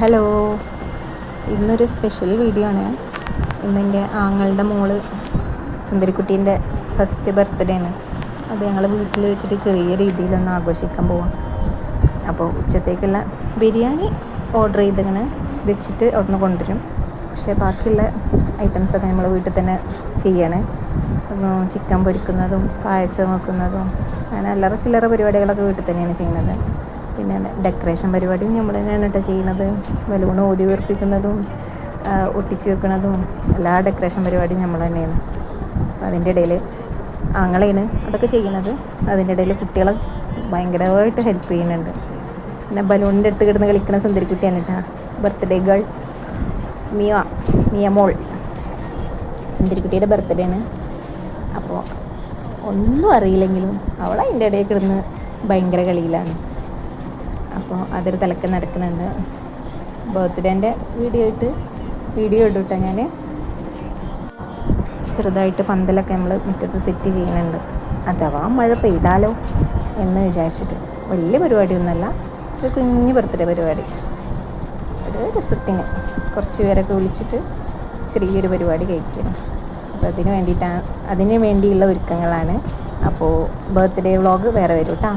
Hello, ഇന്നൊരു special video ആണ്. ഇന്നെൻ്റെ ആങ്ങളുടെ മോള് സുന്ദരിക്കുട്ടീൻ്റെ ഫസ്റ്റ് ബർത്ത്ഡേ ആണ്. അത് ഞങ്ങൾ വീട്ടിൽ വെച്ചിട്ട് ചെറിയ രീതിയിലൊന്ന് ആഘോഷിക്കാൻ പോവാം. അപ്പോൾ ഉച്ചത്തേക്കുള്ള ബിരിയാണി ഓർഡർ ചെയ്തിങ്ങനെ വെച്ചിട്ട് അവിടുന്ന് കൊണ്ടുവരും. പക്ഷേ ബാക്കിയുള്ള ഐറ്റംസൊക്കെ നമ്മൾ വീട്ടിൽ തന്നെ ചെയ്യണേ. ചിക്കൻ പൊരിക്കുന്നതും പായസം വെക്കുന്നതും അങ്ങനെ അല്ലറ ചില്ലറ പരിപാടികളൊക്കെ വീട്ടിൽ തന്നെയാണ് ചെയ്യുന്നത്. പിന്നെ ഡെക്കറേഷൻ പരിപാടിയും നമ്മൾ തന്നെയാണ് കേട്ടോ ചെയ്യുന്നത്. ബലൂൺ ഊതി വീർപ്പിക്കുന്നതും ഒട്ടിച്ച് വെക്കുന്നതും എല്ലാ ഡെക്കറേഷൻ പരിപാടിയും നമ്മൾ തന്നെയാണ്. അപ്പോൾ അതിൻ്റെ ഇടയിൽ ആങ്ങളെയാണ് അതൊക്കെ ചെയ്യുന്നത്. അതിൻ്റെ ഇടയിൽ കുട്ടികൾ ഭയങ്കരമായിട്ട് ഹെൽപ്പ് ചെയ്യുന്നുണ്ട്. പിന്നെ ബലൂണിൻ്റെ അടുത്ത് കിടന്ന് കളിക്കുന്ന സുന്ദരിക്കുട്ടിയാണ് കേട്ടോ ബർത്ത്ഡേ ഗേൾ മിയ മോൾ. സുന്ദരിക്കുട്ടിയുടെ ബർത്ത്ഡേ ആണ്. അപ്പോൾ ഒന്നും അറിയില്ലെങ്കിലും അവൾ അതിൻ്റെ ഇടയിൽ കിടന്ന് ഭയങ്കര കളിയിലാണ്. അപ്പോൾ അതൊരു തലക്ക് നടക്കുന്നുണ്ട്. ബർത്ത്ഡേൻ്റെ വീഡിയോ ഇട്ടിട്ട് ഞാൻ ചെറുതായിട്ട് പന്തലൊക്കെ നമ്മൾ മുറ്റത്ത് സെറ്റ് ചെയ്യുന്നുണ്ട്. അഥവാ മഴ പെയ്താലോ എന്ന് വിചാരിച്ചിട്ട്. വലിയ പരിപാടിയൊന്നുമല്ല, ഒരു കുഞ്ഞു ബർത്ത്ഡേ പരിപാടി. ഒരു രസത്തിന് കുറച്ച് പേരൊക്കെ വിളിച്ചിട്ട് ചെറിയൊരു പരിപാടി കഴിക്കണം. അപ്പോൾ അതിന് വേണ്ടിയുള്ള ഒരുക്കങ്ങളാണ്. അപ്പോൾ ബർത്ത്ഡേ വ്ളോഗ് വേറെ വരും കേട്ടോ.